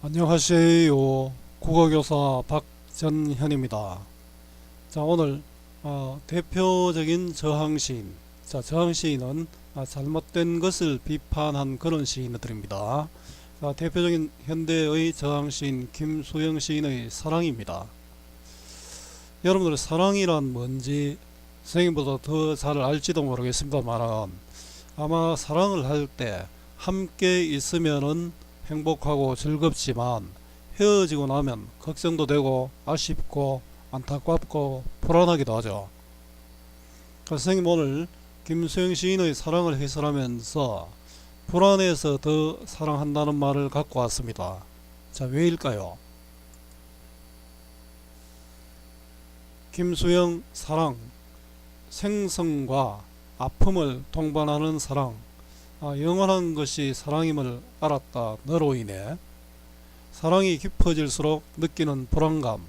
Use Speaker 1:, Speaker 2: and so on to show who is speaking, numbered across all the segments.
Speaker 1: 안녕하세요. 국어교사 박전현입니다. 자, 오늘 대표적인 저항시인. 자, 저항시인은 잘못된 것을 비판한 그런 시인들입니다. 자, 대표적인 현대의 저항시인 김수영 시인의 사랑입니다. 여러분들 사랑이란 뭔지 선생님보다 더 잘 알지도 모르겠습니다만 아마 사랑을 할 때 함께 있으면은 행복하고 즐겁지만 헤어지고 나면 걱정도 되고 아쉽고 안타깝고 불안하기도 하죠. 그래서 선생님 오늘 김수영 시인의 사랑을 해설하면서 불안해서 더 사랑한다는 말을 갖고 왔습니다. 자, 왜일까요? 김수영 사랑, 생성과 아픔을 동반하는 사랑, 영원한 것이 사랑임을 알았다. 너로 인해 사랑이 깊어질수록 느끼는 불안감,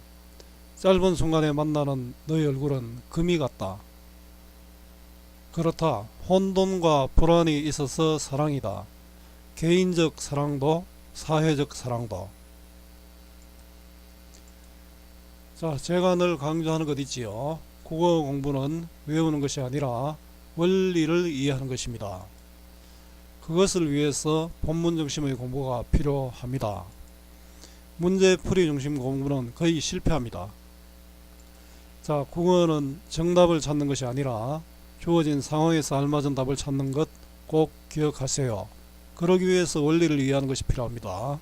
Speaker 1: 짧은 순간에 만나는 너의 얼굴은 금이 같다. 그렇다. 혼돈과 불안이 있어서 사랑이다. 개인적 사랑도 사회적 사랑도. 자, 제가 늘 강조하는 것 있지요. 국어 공부는 외우는 것이 아니라 원리를 이해하는 것입니다. 그것을 위해서 본문 중심의 공부가 필요합니다. 문제풀이 중심 공부는 거의 실패합니다. 자, 국어는 정답을 찾는 것이 아니라 주어진 상황에서 알맞은 답을 찾는 것 꼭 기억하세요. 그러기 위해서 원리를 이해하는 것이 필요합니다.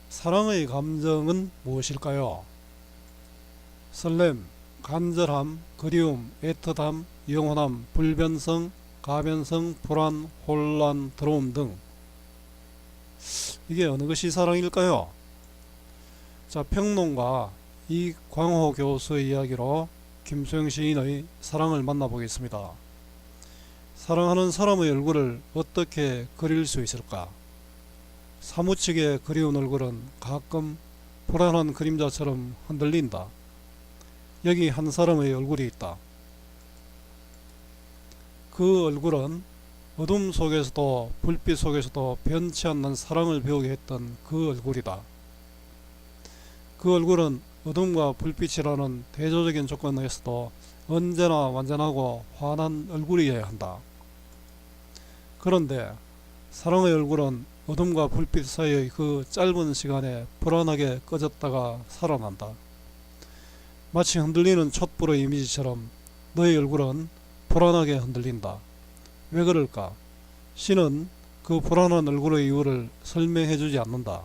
Speaker 1: 사랑의 감정은 무엇일까요? 설렘, 간절함, 그리움, 애틋함, 영원함, 불변성, 가변성, 불안, 혼란, 더러움 등. 이게 어느 것이 사랑일까요? 자, 평론가 이광호 교수의 이야기로 김수영 시인의 사랑을 만나보겠습니다. 사랑하는 사람의 얼굴을 어떻게 그릴 수 있을까? 사무치게 그리운 얼굴은 가끔 불안한 그림자처럼 흔들린다. 여기 한 사람의 얼굴이 있다. 그 얼굴은 어둠 속에서도 불빛 속에서도 변치 않는 사랑을 배우게 했던 그 얼굴이다. 그 얼굴은 어둠과 불빛이라는 대조적인 조건에서도 언제나 완전하고 환한 얼굴이어야 한다. 그런데 사랑의 얼굴은 어둠과 불빛 사이의 그 짧은 시간에 불안하게 꺼졌다가 살아난다. 마치 흔들리는 촛불의 이미지처럼 너의 얼굴은 불안하게 흔들린다. 왜 그럴까? 시는 그 불안한 얼굴의 이유를 설명해주지 않는다.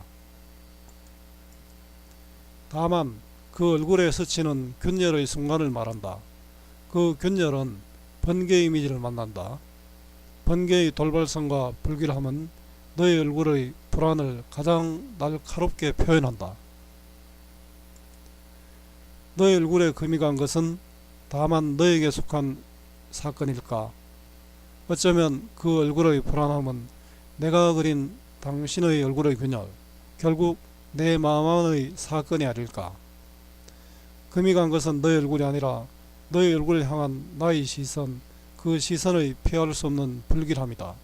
Speaker 1: 다만 그 얼굴에 스치는 균열의 순간을 말한다. 그 균열은 번개 이미지를 만난다. 번개의 돌발성과 불길함은 너의 얼굴의 불안을 가장 날카롭게 표현한다. 너의 얼굴에 금이 간 것은 다만 너에게 속한 사건일까? 어쩌면 그 얼굴의 불안함은 내가 그린 당신의 얼굴의 균열, 결국 내 마음 안의 사건이 아닐까? 금이 간 것은 너의 얼굴이 아니라 너의 얼굴을 향한 나의 시선, 그 시선의 피할 수 없는 불길함이다.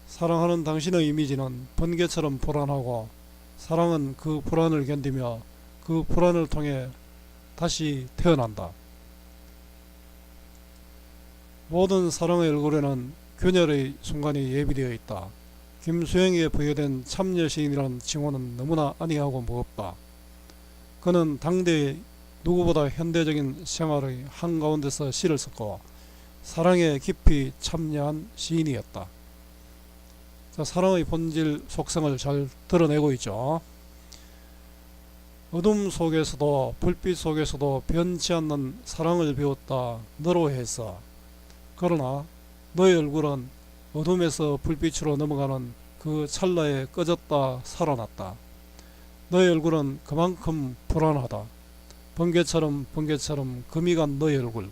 Speaker 1: 사랑하는 당신의 이미지는 번개처럼 불안하고 사랑은 그 불안을 견디며 그 불안을 통해 다시 태어난다. 모든 사랑의 얼굴에는 균열의 순간이 예비되어 있다. 김수영에게 부여된 참여시인이라는 칭호는 너무나 안이하고 무겁다. 그는 당대의 누구보다 현대적인 생활의 한가운데서 시를 썼고 사랑에 깊이 참여한 시인이었다. 자, 사랑의 본질 속성을 잘 드러내고 있죠. 어둠 속에서도 불빛 속에서도 변치 않는 사랑을 배웠다. 너로 해서. 그러나 너의 얼굴은 어둠에서 불빛으로 넘어가는 그 찰나에 꺼졌다 살아났다. 너의 얼굴은 그만큼 불안하다. 번개처럼 금이 간 너의 얼굴.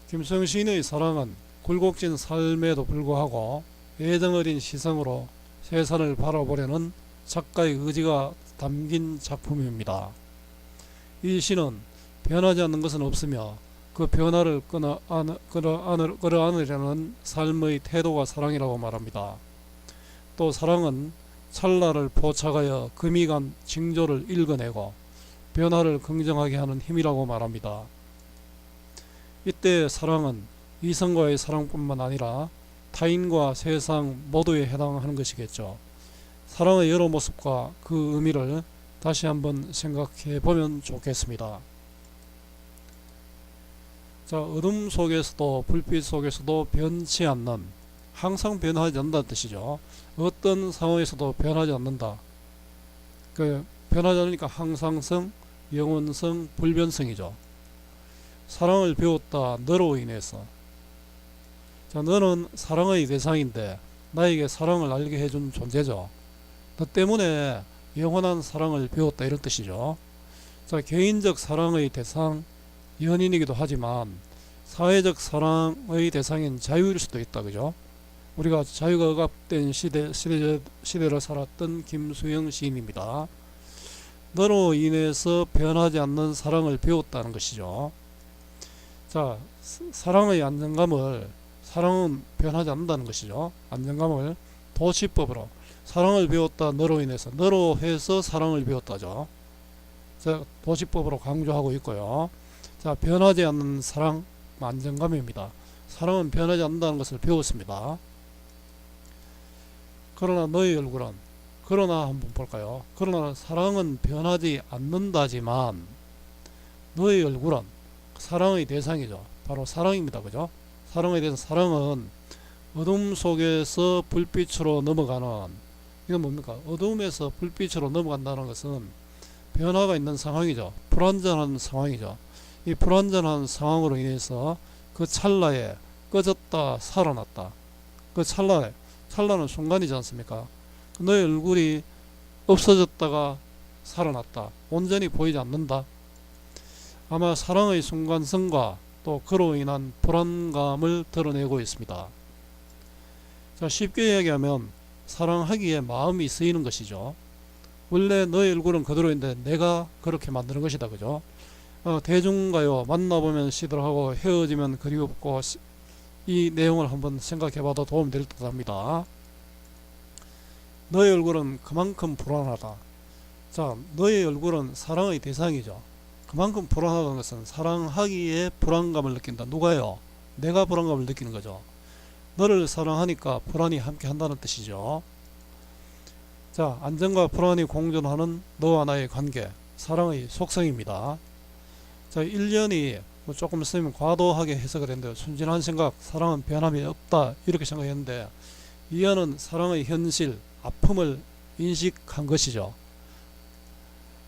Speaker 1: 김수영 시인의 사랑은 굴곡진 삶에도 불구하고 애정어린 시선으로 세상을 바라보려는 작가의 의지가 담긴 작품입니다. 이 시는 변하지 않는 것은 없으며 그 그 변화를 끌어안으려는 삶의 태도가 사랑이라고 말합니다. 또 사랑은 찰나를 포착하여 금이 간 징조를 읽어내고 변화를 긍정하게 하는 힘이라고 말합니다. 이때 사랑은 이성과의 사랑뿐만 아니라 타인과 세상 모두에 해당하는 것이겠죠. 사랑의 여러 모습과 그 의미를 다시 한번 생각해 보면 좋겠습니다. 자, 어둠 속에서도 불빛 속에서도 변치 않는, 항상 변하지 않는다는 뜻이죠. 어떤 상황에서도 변하지 않는다. 변하지 않으니까 항상성, 영원성, 불변성이죠. 사랑을 배웠다. 너로 인해서. 자, 너는 사랑의 대상인데 나에게 사랑을 알게 해준 존재죠. 너 때문에 영원한 사랑을 배웠다, 이런 뜻이죠. 자, 개인적 사랑의 대상, 연인이기도 하지만 사회적 사랑의 대상인 자유일 수도 있다, 그죠? 우리가 자유가 억압된 시대를 살았던 김수영 시인입니다. 너로 인해서 변하지 않는 사랑을 배웠다는 것이죠. 자, 사랑의 안정감을, 사랑은 변하지 않는다는 것이죠. 안정감을 도시법으로, 사랑을 배웠다. 너로 인해서, 너로 해서 사랑을 배웠다죠. 자, 도시법으로 강조하고 있고요. 자, 변하지 않는 사랑, 안정감입니다. 사랑은 변하지 않는다는 것을 배웠습니다. 그러나 너의 얼굴은, 그러나 한번 볼까요? 그러나 사랑은 변하지 않는다지만 너의 얼굴은 사랑의 대상이죠. 바로 사랑입니다. 그죠? 사랑에 대해서, 사랑은 어둠 속에서 불빛으로 넘어가는, 이건 뭡니까? 어둠에서 불빛으로 넘어간다는 것은 변화가 있는 상황이죠. 불완전한 상황이죠. 이 불완전한 상황으로 인해서 그 찰나에 꺼졌다 살아났다. 그 찰나는 순간이지 않습니까? 너의 얼굴이 없어졌다가 살아났다. 온전히 보이지 않는다. 아마 사랑의 순간성과 또 그로 인한 불안감을 드러내고 있습니다. 자, 쉽게 이야기하면 사랑하기에 마음이 쓰이는 것이죠. 원래 너의 얼굴은 그대로인데 내가 그렇게 만드는 것이다. 그죠? 대중가요, 만나보면 시들하고 헤어지면 그리웠고, 이 내용을 한번 생각해봐도 도움이 될 듯 합니다. 너의 얼굴은 그만큼 불안하다. 자, 너의 얼굴은 사랑의 대상이죠. 그만큼 불안하다는 것은 사랑하기에 불안감을 느낀다. 누가요? 내가 불안감을 느끼는 거죠. 너를 사랑하니까 불안이 함께 한다는 뜻이죠. 자, 안정과 불안이 공존하는 너와 나의 관계, 사랑의 속성입니다. 자, 1년이 조금 쓰면 과도하게 해석을 했는데, 순진한 생각, 사랑은 변함이 없다, 이렇게 생각했는데, 이하는 사랑의 현실, 아픔을 인식한 것이죠.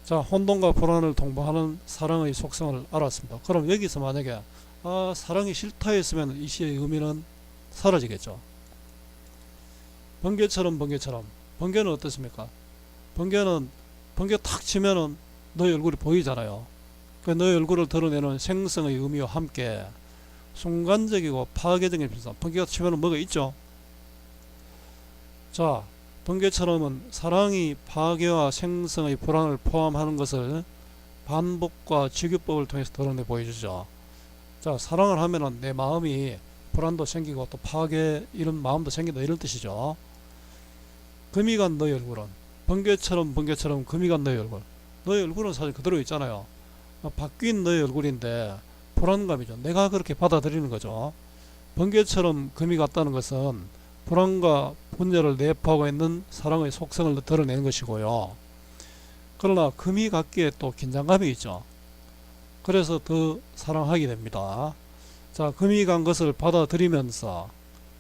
Speaker 1: 자, 혼돈과 불안을 동반하는 사랑의 속성을 알았습니다. 그럼 여기서 만약에 사랑이 싫다 했으면 이 시의 의미는 사라지겠죠. 번개처럼, 번개는 어떻습니까? 번개 탁 치면은 너의 얼굴이 보이잖아요. 너의 얼굴을 드러내는 생성의 의미와 함께 순간적이고 파괴적인 변화. 번개가 치면은 뭐가 있죠? 자, 번개처럼은 사랑이 파괴와 생성의 불안을 포함하는 것을 반복과 직유법을 통해서 드러내 보여주죠. 자, 사랑을 하면은 내 마음이 불안도 생기고 또 파괴, 이런 마음도 생긴다, 이런 뜻이죠. 금이 간 너의 얼굴은, 번개처럼 금이 간 너의 얼굴. 너의 얼굴은 사실 그대로 있잖아요. 바뀐 너의 얼굴인데 불안감이죠. 내가 그렇게 받아들이는 거죠. 번개처럼 금이 갔다는 것은 불안과 분열을 내포하고 있는 사랑의 속성을 드러내는 것이고요. 그러나 금이 갔기에 또 긴장감이 있죠. 그래서 더 사랑하게 됩니다. 자, 금이 간 것을 받아들이면서,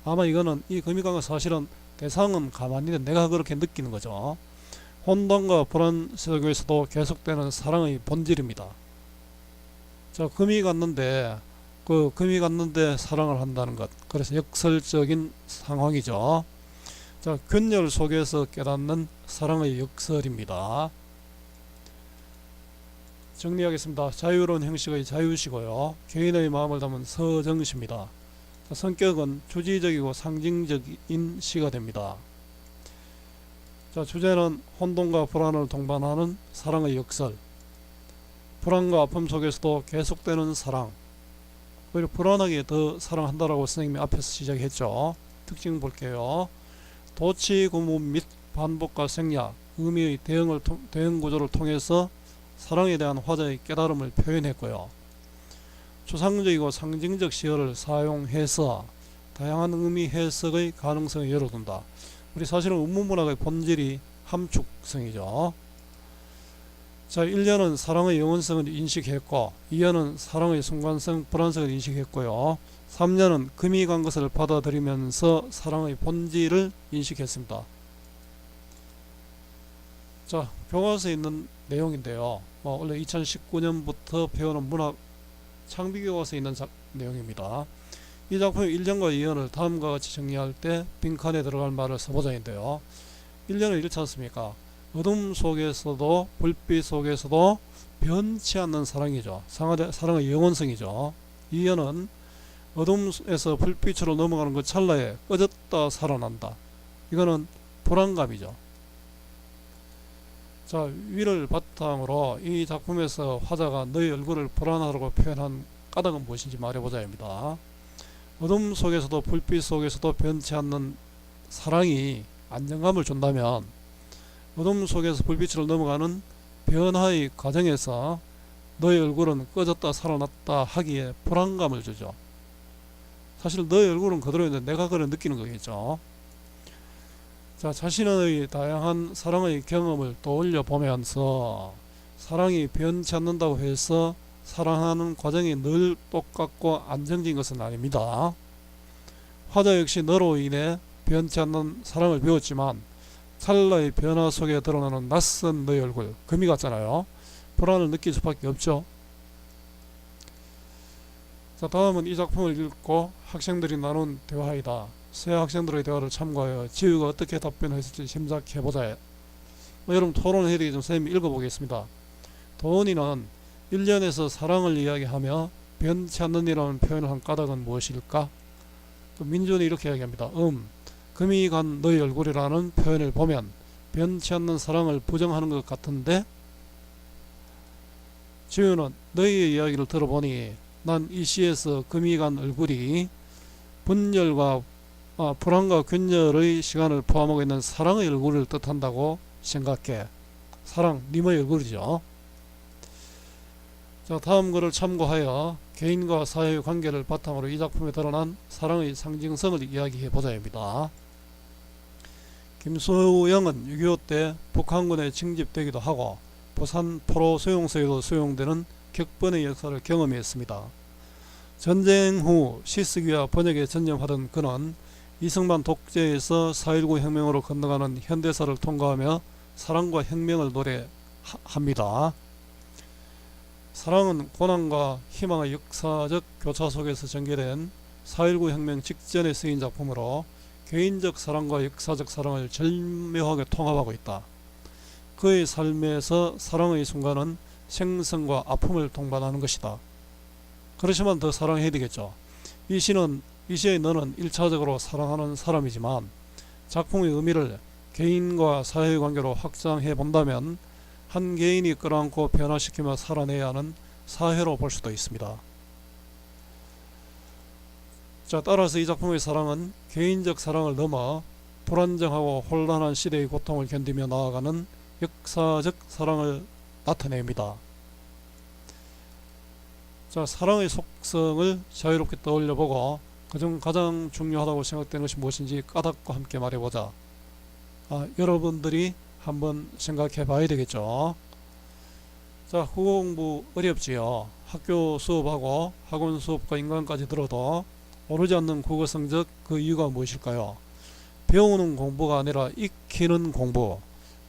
Speaker 1: 아마 이거는, 이 금이 간 것 사실은 대상은 가만히 있는데 내가 그렇게 느끼는 거죠. 혼돈과 불안 속에서도 계속되는 사랑의 본질입니다. 자, 금이 갔는데 사랑을 한다는 것, 그래서 역설적인 상황이죠. 자, 균열 속에서 깨닫는 사랑의 역설입니다. 정리하겠습니다. 자유로운 형식의 자유시고요, 개인의 마음을 담은 서정시입니다. 자, 성격은 주지적이고 상징적인 시가 됩니다. 자, 주제는 혼돈과 불안을 동반하는 사랑의 역설, 불안과 아픔 속에서도 계속되는 사랑, 오히려 불안하게 더 사랑한다라고 선생님이 앞에서 시작했죠. 특징 볼게요. 도치, 구문 및 반복과 생략, 의미의 대응 구조를 통해서 사랑에 대한 화자의 깨달음을 표현했고요. 추상적이고 상징적 시어를 사용해서 다양한 의미 해석의 가능성을 열어둔다. 우리 사실은 운문문학의 본질이 함축성이죠. 자, 1년은 사랑의 영원성을 인식했고 2년은 사랑의 순간성, 불안성을 인식했고요. 3년은 금이 간 것을 받아들이면서 사랑의 본질을 인식했습니다. 자, 교과서에 있는 내용인데요. 원래 2019년부터 배우는 문학 창비교과서에 있는 내용입니다. 이 작품의 1년과 2년을 다음과 같이 정리할 때 빈칸에 들어갈 말을 써보자인데요. 1년은 이렇지 않습니까? 어둠 속에서도 불빛 속에서도 변치 않는 사랑이죠. 사랑의 영원성이죠. 2년은 어둠에서 불빛으로 넘어가는 그 찰나에 꺼졌다 살아난다. 이거는 불안감이죠. 자, 위를 바탕으로 이 작품에서 화자가 너의 얼굴을 불안하다고 표현한 까닭은 무엇인지 말해보자입니다. 어둠 속에서도 불빛 속에서도 변치 않는 사랑이 안정감을 준다면 어둠 속에서 불빛으로 넘어가는 변화의 과정에서 너의 얼굴은 꺼졌다 살아났다 하기에 불안감을 주죠. 사실 너의 얼굴은 그대로 있는데 내가 그걸 느끼는 거겠죠. 자, 자신의 다양한 사랑의 경험을 떠올려 보면서 사랑이 변치 않는다고 해서 사랑하는 과정이 늘 똑같고 안정적인 것은 아닙니다. 화자 역시 너로 인해 변치 않는 사랑을 배웠지만 찰나의 변화 속에 드러나는 낯선 너의 얼굴, 금이 같잖아요. 불안을 느낄 수밖에 없죠. 자, 다음은 이 작품을 읽고 학생들이 나눈 대화이다. 새 학생들의 대화를 참고하여 지우가 어떻게 답변했을지 짐작해보자. 여러분 토론을 해야 되기 전 선생님이 읽어보겠습니다. 도은이는 1년에서 사랑을 이야기하며 변치 않는 이라는 표현을 한 까닭은 무엇일까? 민준이 이렇게 이야기합니다. 금이 간 너의 얼굴이라는 표현을 보면 변치 않는 사랑을 부정하는 것 같은데, 지우는 너희의 이야기를 들어보니 난 이 시에서 금이 간 얼굴이 분열과 불안과 균열의 시간을 포함하고 있는 사랑의 얼굴을 뜻한다고 생각해. 사랑, 님의 얼굴이죠. 자, 다음 글을 참고하여 개인과 사회의 관계를 바탕으로 이 작품에 드러난 사랑의 상징성을 이야기해 보자입니다. 김소영은 6.25 때 북한군에 징집되기도 하고 부산 포로 수용소에도 수용되는 격번의 역사를 경험했습니다. 전쟁 후 시쓰기와 번역에 전념하던 그는 이승만 독재에서 4.19 혁명으로 건너가는 현대사를 통과하며 사랑과 혁명을 노래합니다. 사랑은 고난과 희망의 역사적 교차 속에서 전개된 4.19 혁명 직전에 쓰인 작품으로 개인적 사랑과 역사적 사랑을 절묘하게 통합하고 있다. 그의 삶에서 사랑의 순간은 생성과 아픔을 동반하는 것이다. 그렇지만 더 사랑해야 되겠죠. 이 시의 너는 1차적으로 사랑하는 사람이지만 작품의 의미를 개인과 사회의 관계로 확장해 본다면 한 개인이 끌어안고 변화시키며 살아내야 하는 사회로 볼 수도 있습니다. 자, 따라서 이 작품의 사랑은 개인적 사랑을 넘어 불안정하고 혼란한 시대의 고통을 견디며 나아가는 역사적 사랑을 나타냅니다. 자, 사랑의 속성을 자유롭게 떠올려보고 그중 가장 중요하다고 생각되는 것이 무엇인지 까닭과 함께 말해보자. 여러분들이 한번 생각해 봐야 되겠죠. 자, 국어 공부 어렵지요. 학교 수업하고 학원 수업과 인강까지 들어도 오르지 않는 국어 성적, 그 이유가 무엇일까요? 배우는 공부가 아니라 익히는 공부,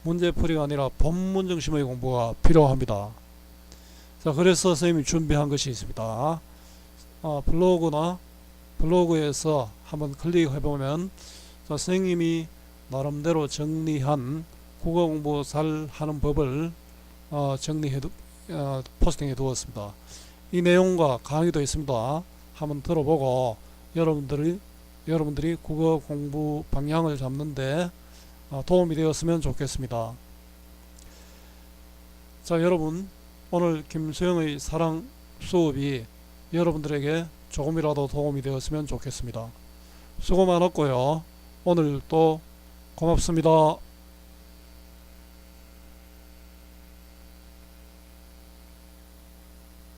Speaker 1: 문제풀이가 아니라 본문 중심의 공부가 필요합니다. 자, 그래서 선생님이 준비한 것이 있습니다. 블로그에서 한번 클릭해보면 선생님이 나름대로 정리한 국어 공부 잘 하는 법을 포스팅해 두었습니다. 이 내용과 강의도 있습니다. 한번 들어보고 여러분들이 국어 공부 방향을 잡는데 도움이 되었으면 좋겠습니다. 자, 여러분, 오늘 김소영의 사랑 수업이 여러분들에게 조금이라도 도움이 되었으면 좋겠습니다. 수고 많았고요. 오늘도 고맙습니다.